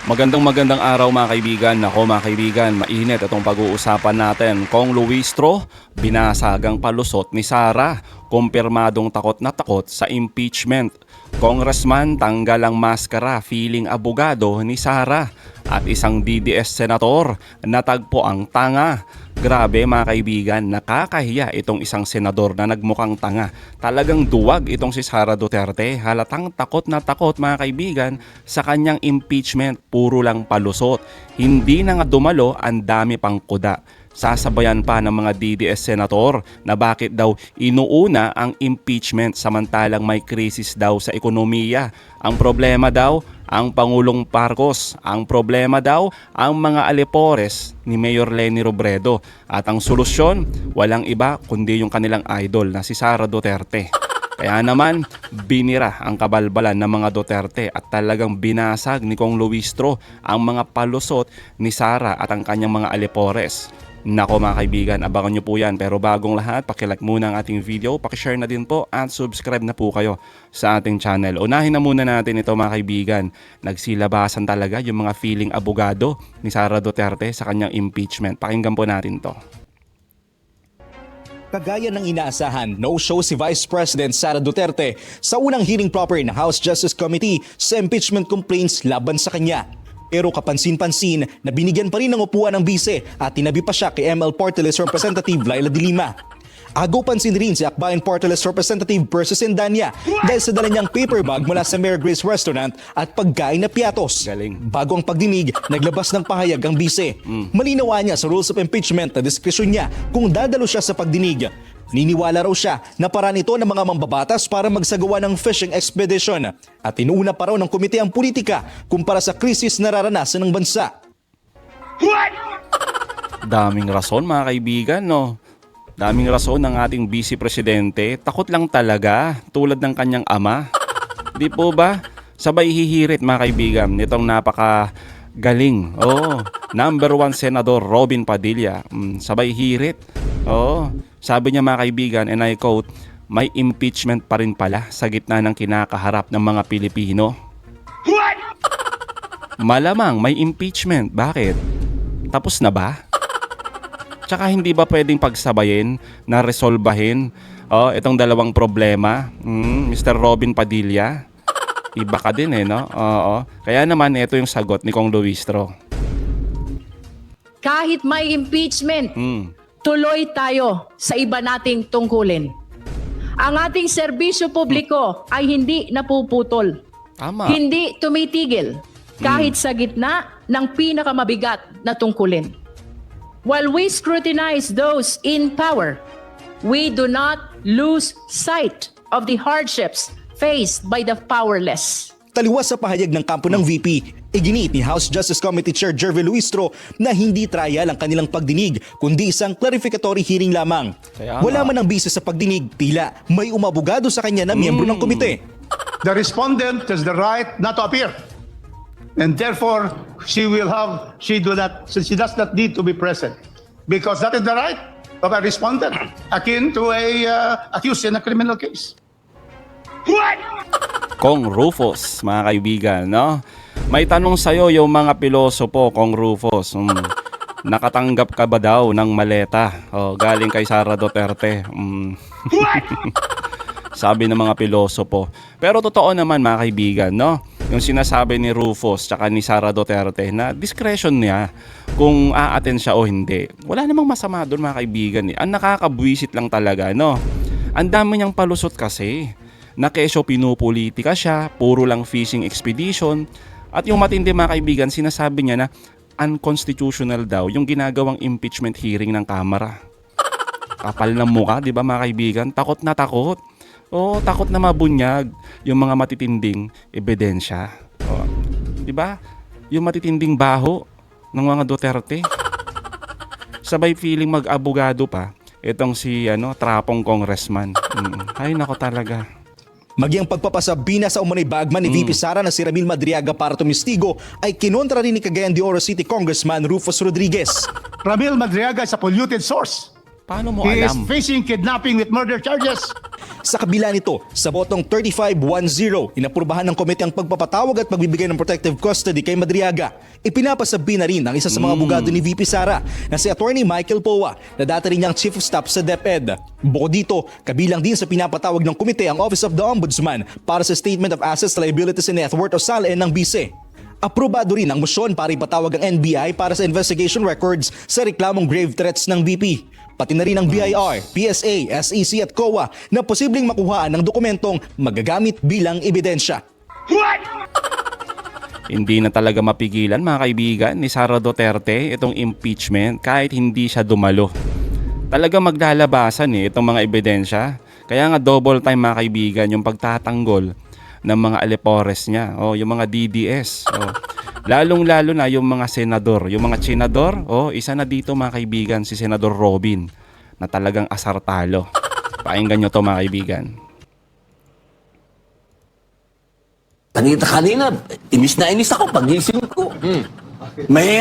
Magandang araw mga kaibigan. Nako mga kaibigan, mainit itong pag-uusapan natin. Kong Luistro, binasagang palusot ni Sara. Kumpirmadong takot na takot sa impeachment. Congressman tanggal ang maskara, feeling abogado ni Sara. At isang DDS senator, natagpo ang tanga. Grabe mga kaibigan, nakakahiya itong isang senador na nagmukhang tanga. Talagang duwag itong si Sara Duterte. Halatang takot na takot mga kaibigan sa kanyang impeachment. Puro lang palusot. Hindi na nga dumalo, ang dami pang kuda. Sasabayan pa ng mga DDS senator na bakit daw inuuna ang impeachment samantalang may krisis daw sa ekonomiya. Ang problema daw, ang Pangulong Marcos. Ang problema daw, ang mga alipores ni Mayor Leni Robredo. At ang solusyon, walang iba kundi yung kanilang idol na si Sara Duterte. Kaya naman, binira ang kabalbalan ng mga Duterte at talagang binasag ni Kong Luistro ang mga palusot ni Sara at ang kanyang mga alipores. Nako mga kaibigan, abangan nyo po yan. Pero bagong lahat, pakilike muna ang ating video, pakishare na din po at subscribe na po kayo sa ating channel. Unahin na muna natin ito mga kaibigan. Nagsilabasan talaga yung mga feeling abogado ni Sara Duterte sa kanyang impeachment. Pakinggan po natin to. Kagaya ng inaasahan, no-show si Vice President Sara Duterte sa unang hearing proper ng House Justice Committee sa impeachment complaints laban sa kanya. Pero kapansin-pansin na binigyan pa rin ng upuan ng bise at tinabi pa siya kay ML Portales Representative Laila de Lima. Agaw pansin rin si Akbayan Portales Representative Persis Endania dahil sa dala niyang paper bag mula sa Mary Grace Restaurant at pagkain na piatos. Galing. Bago ang pagdinig, naglabas ng pahayag ang bise. Malinawa niya sa rules of impeachment na diskresyon niya kung dadalo siya sa pagdinig. Niniwala raw siya na paraan ito ng mga mambabatas para magsagawa ng fishing expedition at inuuna pa raw ng komite ang politika kumpara sa krisis na nararanasan ng bansa. Daming rason mga kaibigan, no? Daming rason ng ating vice presidente. Takot lang talaga, tulad ng kanyang ama. Di po ba? Sabay hihirit mga kaibigan nitong napakagaling. Number 1 Senador Robin Padilla. Sabay hirit. Sabi niya mga kaibigan, and I quote, may impeachment pa rin pala sa gitna ng kinakaharap ng mga Pilipino. Malamang may impeachment. Bakit? Tapos na ba? Tsaka hindi ba pwedeng pagsabayin na resolbahin itong dalawang problema? Mr. Robin Padilla, iba ka din no? Kaya naman ito yung sagot ni Kong Luistro. Kahit may impeachment, tuloy tayo sa iba nating tungkulin. Ang ating serbisyo publiko ay hindi napuputol. Tama. Hindi tumitigil kahit sa gitna ng pinakamabigat na tungkulin. While we scrutinize those in power, we do not lose sight of the hardships faced by the powerless. Taliwas sa pahayag ng kampo ng VP, iginiit ni House Justice Committee Chair Jervy Luistro na hindi trial ang kanilang pagdinig kundi isang clarificatory hearing lamang. Wala man ang bisa sa pagdinig, tila may umabogado sa kanya na miyembro ng komite. The respondent has the right not to appear, and therefore she does not need to be present, because that is the right of a respondent, akin to a accused in a criminal case. Kong Rufus, mga kaibigan, no? May tanong sa'yo yung mga pilosopo, Kong Rufus. Nakatanggap ka ba daw ng maleta? Galing kay Sara Duterte. Sabi ng mga pilosopo. Pero totoo naman mga kaibigan, no? Yung sinasabi ni Rufus tsaka ni Sara Duterte na discretion niya kung a-attend siya o hindi. Wala namang masama doon mga kaibigan. Ang nakakabwisit lang talaga, no? Ang dami niyang palusot kasi. Na kesyo pinupolitika siya, puro lang fishing expedition. At yung matindi mga kaibigan, sinasabi niya na unconstitutional daw yung ginagawang impeachment hearing ng Kamara. Kapal ng mukha, di ba mga kaibigan? Takot na takot. Takot na mabunyag yung mga matitinding ebidensya. Di ba? Yung matitinding baho ng mga Duterte. Sabay feeling mag-abogado pa itong si trapong congressman. Ay nako talaga. Maging pagpapasabina sa umunay bagman ni VP Sara na si Ramil Madriaga para tumistigo ay kinontra rin ni Cagayan de Oro City Congressman Rufus Rodriguez. Ramil Madriaga is a polluted source. Paano mo He is alam? facing kidnapping with murder charges. Sa kabila nito, sa botong 35-1-0, inaprubahan ng komite ang pagpapatawag at pagbibigay ng protective custody kay Madriaga. Ipinapasabi na rin ng isa sa mga abogado ni VP Sara na si Attorney Michael Poa na dati rin niyang Chief of Staff sa DepEd. Bukod dito, kabilang din sa pinapatawag ng komite ang Office of the Ombudsman para sa Statement of Assets, Liabilities and Net Worth o SALN ng BICE. Aprobado rin ang motion para ipatawag ang NBI para sa investigation records sa reklamong grave threats ng VP. Pati na rin ang BIR, PSA, SEC at COA na posibleng makuhaan ng dokumentong magagamit bilang ebidensya. Hindi na talaga mapigilan mga kaibigan ni Sara Duterte itong impeachment kahit hindi siya dumalo. Talaga maglalabasan itong mga ebidensya. Kaya nga double time mga kaibigan yung pagtatanggol ng mga alipores niya. Yung mga DDS. Lalong-lalo na yung mga senador. Yung mga senador, isa na dito mga kaibigan si Senador Robin na talagang asartalo. Pakinggan nyo to mga kaibigan. Kanina, inis na inis ako pagising ko. May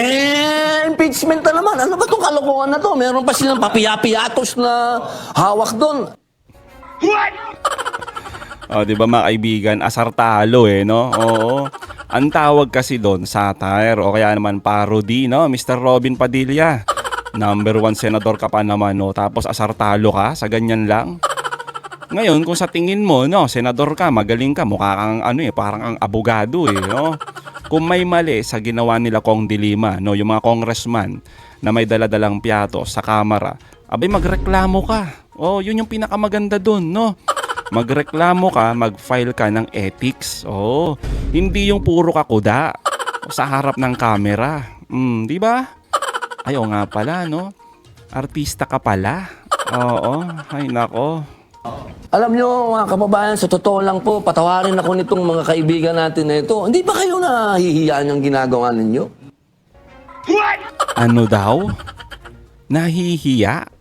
impeachment na naman. Ano ba itong kalokohan na to? Meron pa silang papiyapiyatos na hawak doon. Di ba mga kaibigan, asartalo no? Oo. Ang tawag kasi doon, satire o kaya naman parody, no? Mr. Robin Padilla. Number 1 senador ka pa naman, no? Tapos asartalo ka sa ganyan lang. Ngayon, kung sa tingin mo, no, senador ka, magaling ka, mukha kang parang ang abogado, no? Kung may mali sa ginawa nila Kong Dilima, no, yung mga congressman na may daladalang piyato sa kamera, abay magreklamo ka. Yun yung pinakamaganda doon, no? Magreklamo ka, mag-file ka ng ethics. Hindi yung puro ka kuda sa harap ng camera. Di ba? Ayaw nga pala, no? Artista ka pala. Ay nako. Alam nyo, mga kababayan, sa totoo lang po, patawarin ako nitong mga kaibigan natin na ito. Hindi ba kayo nahihiyaan yung ginagawa ninyo? Ano daw? Nahihiya?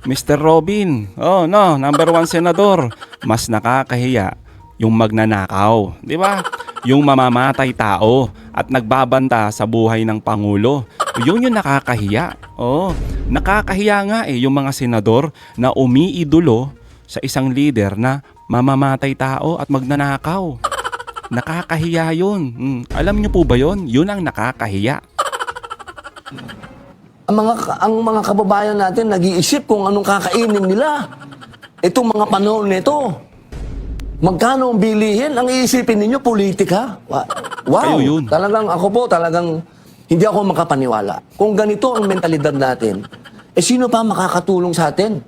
Mr. Robin, no, number 1 senador, mas nakakahiya yung magnanakaw, di ba? Yung mamamatay tao at nagbabanta sa buhay ng Pangulo. Yun yung nakakahiya. Nakakahiya nga yung mga senador na umiidolo sa isang leader na mamamatay tao at magnanakaw. Nakakahiya yun. Alam niyo po ba yun? Yun ang nakakahiya. Ang mga kababayan natin nag-iisip kung anong kakainin nila. Itong mga panahon nito. Magkano ang bilihin? Ang iisipin ninyo, politika. Wow. Kayo yun. Talagang hindi ako makapaniwala. Kung ganito ang mentalidad natin, sino pa makakatulong sa atin?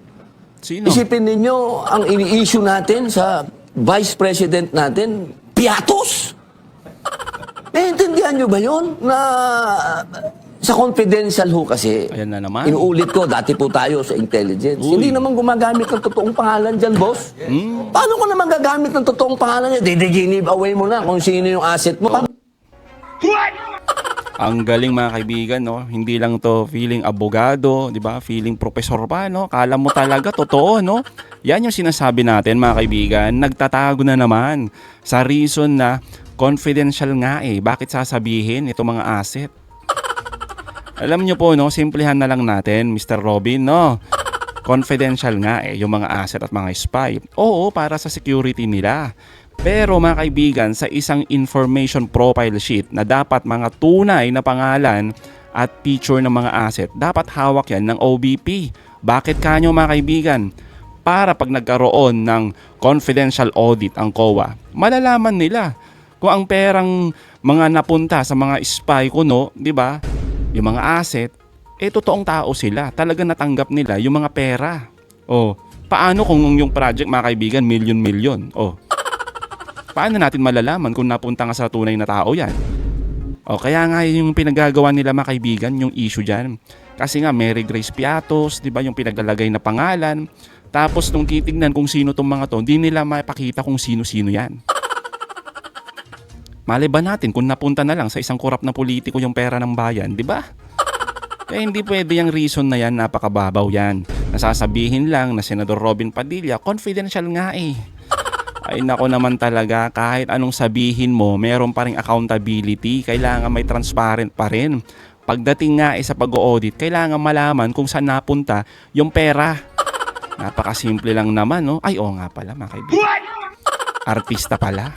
Sino? Isipin ninyo, ang ini-issue natin sa Vice President natin, piatos! Naiintindihan nyo ba yun? Na sa confidential ho kasi, Ayan na naman. inuulit ko, dati po tayo sa intelligence. Hindi naman gumagamit ng totoong pangalan dyan, boss. Paano ko naman gagamit ng totoong pangalan niya? Give away mo na kung sino yung asset mo. Ang galing mga kaibigan, no? Hindi lang to feeling abogado, di ba? Feeling profesor pa, no? Kala mo talaga totoo, no? Yan yung sinasabi natin mga kaibigan. Nagtatago na naman sa reason na confidential nga Bakit sasabihin itong mga asset? Alam nyo po, no? Simplihan na lang natin, Mr. Robin, no? Confidential nga yung mga asset at mga spy. Oo, para sa security nila. Pero mga kaibigan, sa isang information profile sheet na dapat mga tunay na pangalan at picture ng mga asset, dapat hawak yan ng OBP. Bakit kanyo mga kaibigan? Para pag nagkaroon ng confidential audit ang COA, malalaman nila kung ang perang mga napunta sa mga spy kuno, di ba? Yung mga asset, totoong tao sila. Talaga natanggap nila yung mga pera. Paano kung yung project mga kaibigan, milyon-milyon? Paano natin malalaman kung napunta nga sa tunay na tao yan? Kaya nga yung pinagagawa nila mga kaibigan, yung issue dyan. Kasi nga Mary Grace Piatos, di ba, yung pinaglalagay na pangalan. Tapos nung titignan kung sino tong mga to, hindi nila mapakita kung sino-sino yan. Malay ba natin kung napunta na lang sa isang korap na politiko yung pera ng bayan, di ba? Kaya hindi pwede yung reason na yan, napakababaw yan. Nasasabihin lang na Senador Robin Padilla, confidential nga Ay nako naman talaga, kahit anong sabihin mo, meron pa ring accountability. Kailangan may transparent pa rin. Pagdating nga sa pag-audit, kailangan malaman kung saan napunta yung pera. Napakasimple lang naman, no? Ay, oo nga pala, mga kaibigan. Artista pala.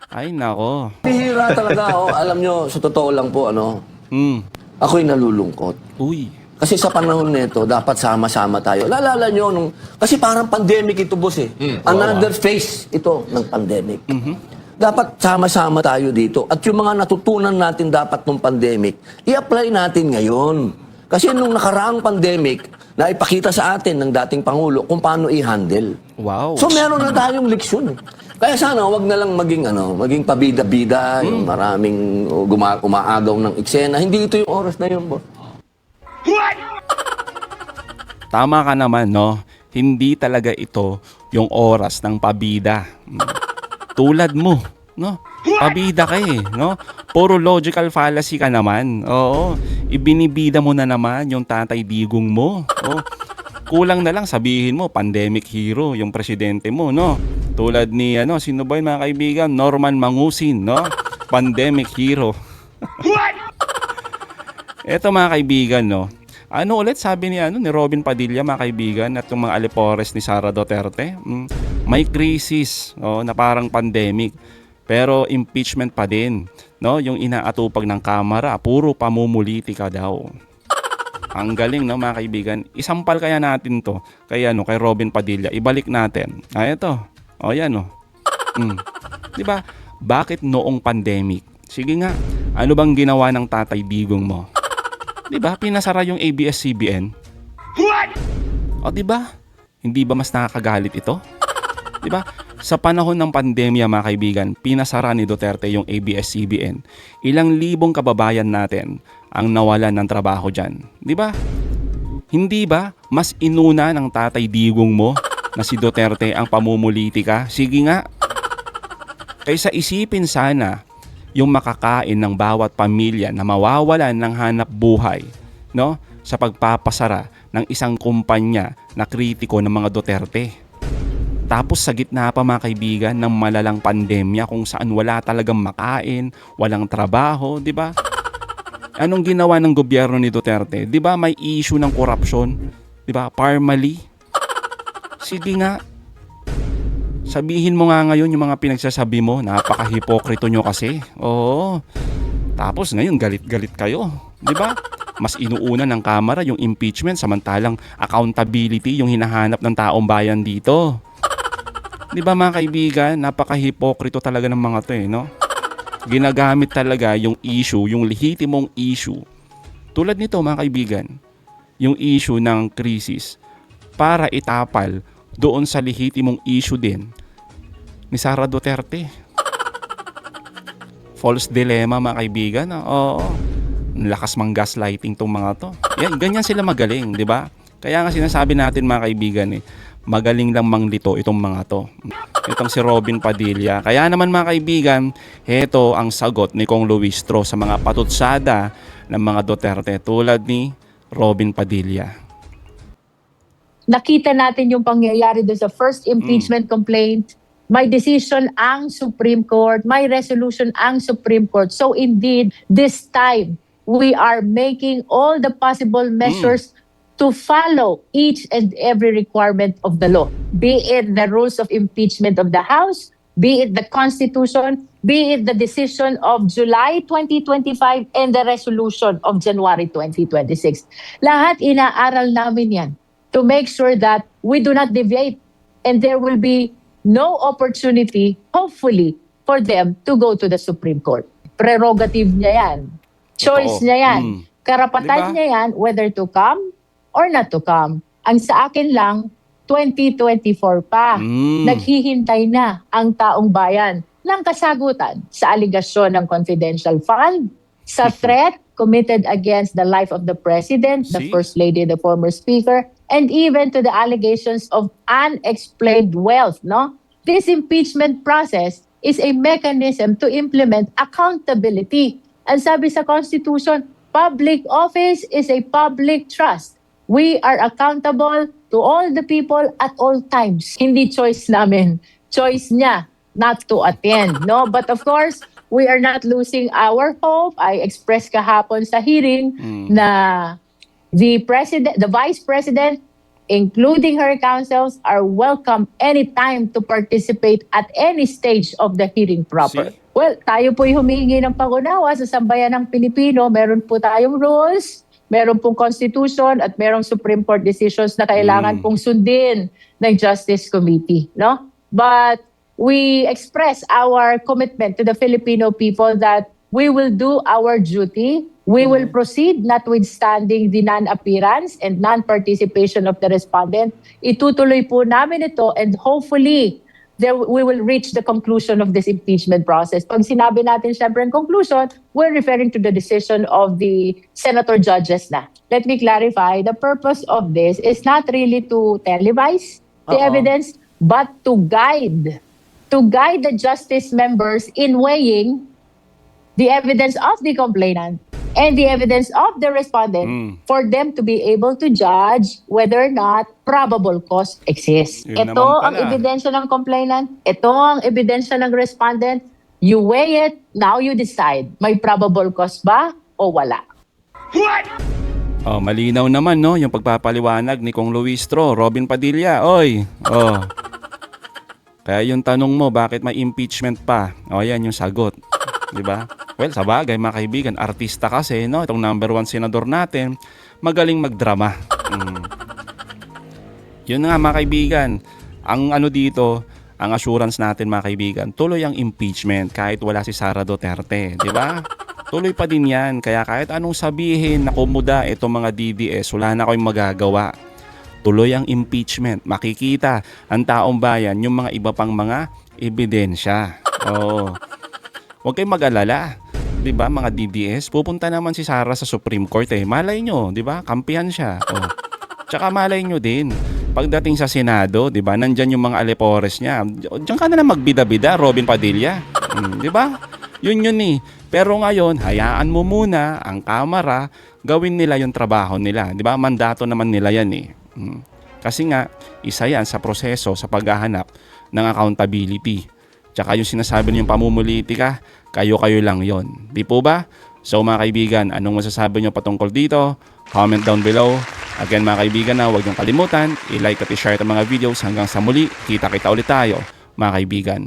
Ay, nako. Bihira talaga ako. Alam nyo, sa totoo lang po, ako'y nalulungkot. Uy. Kasi sa panahon nito, dapat sama-sama tayo. Lalala nyo, kasi parang pandemic ito, boss eh. Another phase ito ng pandemic. Dapat sama-sama tayo dito. At yung mga natutunan natin dapat ng pandemic, i-apply natin ngayon. Kasi nung nakaraang pandemic, na ipakita sa atin ng dating Pangulo kung paano i-handle. Wow. So meron na tayong leksyon eh. Kaya sana wag na lang maging pabida-bida, yung maraming umaagaw ng eksena. Hindi ito yung oras na yun, boss. Tama ka naman, no? Hindi talaga ito yung oras ng pabida. Tulad mo, no? Pabida ka eh, no? Puro logical fallacy ka naman. Oo. Ibinibida mo na naman yung Tatay Digong mo. Oh. Kulang na lang sabihin mo, pandemic hero, yung presidente mo, no? Tulad ni, sino ba yun, mga kaibigan? Norman Mangusin, no? Pandemic hero. Eto, mga kaibigan, no? Ano ulit sabi ni Robin Padilla, mga kaibigan, at yung mga alipores ni Sara Duterte? May crisis, na parang pandemic. Pero impeachment pa din, no? Yung inaatupag ng Kamara, puro pamumuliti ka daw. Ang galing, no, mga kaibigan. Isampal kaya natin to kay Robin Padilla. Ibalik natin. Ito. Yan, no. 'Di ba? Bakit noong pandemic? Sige nga. Ano bang ginawa ng Tatay Digong mo? 'Di ba? Pinasara yung ABS-CBN. O, 'di ba? Hindi ba mas nakakagalit ito? 'Di ba? Sa panahon ng pandemya, mga kaibigan, pinasara ni Duterte yung ABS-CBN. Ilang libong kababayan natin ang nawalan ng trabaho dyan. Di ba? Hindi ba mas inuna ng Tatay Digong mo na si Duterte ang pamumulitika? Sige nga. Kaysa isipin sana yung makakain ng bawat pamilya na mawawalan ng hanap buhay, no? Sa pagpapasara ng isang kumpanya na kritiko ng mga Duterte. Tapos sa gitna pa, mga kaibigan, ng malalang pandemya kung saan wala talagang makain, walang trabaho, di ba? Anong ginawa ng gobyerno ni Duterte? Di ba may issue ng korupsyon? Di ba? Parmali. Sige nga. Sabihin mo nga ngayon yung mga pinagsasabi mo, napaka-hipokrito nyo kasi. Oo. Tapos ngayon galit-galit kayo. Di ba? Mas inuuna ng Kamara yung impeachment samantalang accountability yung hinahanap ng taong bayan dito. Di ba, mga kaibigan, napaka-hipokrito talaga ng mga to no? Ginagamit talaga yung issue, yung lehitimong issue. Tulad nito, mga kaibigan, yung issue ng krisis para itapal doon sa lehitimong issue din ni Sara Duterte. False dilemma, mga kaibigan. Oo. Lakas mang gaslighting tong mga to. Yan, ganyan sila magaling, di ba? Kaya nga sinasabi natin, mga kaibigan, magaling lang manglito itong mga to. Itong si Robin Padilla. Kaya naman, mga kaibigan, heto ang sagot ni Kong Luistro sa mga patutsada ng mga Duterte tulad ni Robin Padilla. Nakita natin yung pangyayari doon sa first impeachment complaint. May decision ang Supreme Court, may resolution ang Supreme Court. So indeed, this time, we are making all the possible measures to follow each and every requirement of the law, be it the rules of impeachment of the House, be it the Constitution, be it the decision of July 2025 and the resolution of January 2026. Lahat inaaral namin yan to make sure that we do not deviate and there will be no opportunity, hopefully, for them to go to the Supreme Court. Prerogative niya yan. Choice niya yan. Karapatan niya yan whether to come or not to come. Ang sa akin lang, 2024 pa. Naghihintay na ang taong bayan ng kasagutan sa aligasyon ng confidential fund, sa threat committed against the life of the President, the First Lady, the former Speaker, and even to the allegations of unexplained wealth. No? This impeachment process is a mechanism to implement accountability. And sabi sa Constitution, public office is a public trust. We are accountable to all the people at all times. Hindi choice namin. Choice niya not to attend. No? But of course, we are not losing our hope. I expressed kahapon sa hearing na the Vice President including her counsels, are welcome anytime to participate at any stage of the hearing proper. See? Well, tayo po'y humihingi ng pangunawa sa sambayan ng Pilipino. Meron po tayong rules, meron pong constitution, at merong Supreme Court decisions na kailangan pong sundin ng Justice Committee, no? But we express our commitment to the Filipino people that we will do our duty. We will proceed notwithstanding the non-appearance and non-participation of the respondent. Itutuloy po namin ito, and hopefully we will reach the conclusion of this impeachment process. Pag sinabi natin syempre in conclusion, we're referring to the decision of the senator judges na. Let me clarify, the purpose of this is not really to televise the evidence, but to guide the justice members in weighing the evidence of the complainant and the evidence of the respondent for them to be able to judge whether or not probable cause exists. Yun Ito naman ang pala. ebidensya ng complainant, ito ang ebidensya ng respondent. You weigh it, now you decide. May probable cause ba o wala? Oh, malinaw naman no yung pagpapaliwanag ni Kong Luistro, Robin Padilla. Oy. Oh. Kaya yung tanong mo bakit may impeachment pa? O yan yung sagot. 'Di ba? Well, sa bagay mga kaibigan, artista kasi no, itong number 1 senador natin, magaling magdrama. Yun nga mga kaibigan, ang ano dito, ang assurance natin mga kaibigan, tuloy ang impeachment kahit wala si Sara Duterte, 'di ba? Tuloy pa din 'yan. Kaya kahit anong sabihin na kumuda itong mga DDS, wala na kayong magagawa. Tuloy ang impeachment. Makikita ang taong bayan yung mga iba pang mga ebidensya. Oo. Huwag kayong mag-alala. 'Di ba mga DDS? Pupunta naman si Sara sa Supreme Court eh. Malay nyo, 'di ba? Kampihan siya. Oh. Tsaka malay nyo din. Pagdating sa Senado, 'di ba? Nandyan yung mga alipores niya. Diyan ka na lang magbida-bida, Robin Padilla. 'Di ba? Yun eh. Pero ngayon, hayaan mo muna ang Kamara gawin nila yung trabaho nila. 'Di ba? Mandato naman nila 'yan eh. Kasi nga, isa yan sa proseso sa paghahanap ng accountability. Tsaka yung sinasabi niyong pamumulitika, kayo-kayo lang yon. Di po ba? So mga kaibigan, anong masasabi niyo patungkol dito? Comment down below. Again mga kaibigan, huwag niyong kalimutan, i-like at i-share ang mga videos hanggang sa muli. Kita-kita ulit tayo mga kaibigan.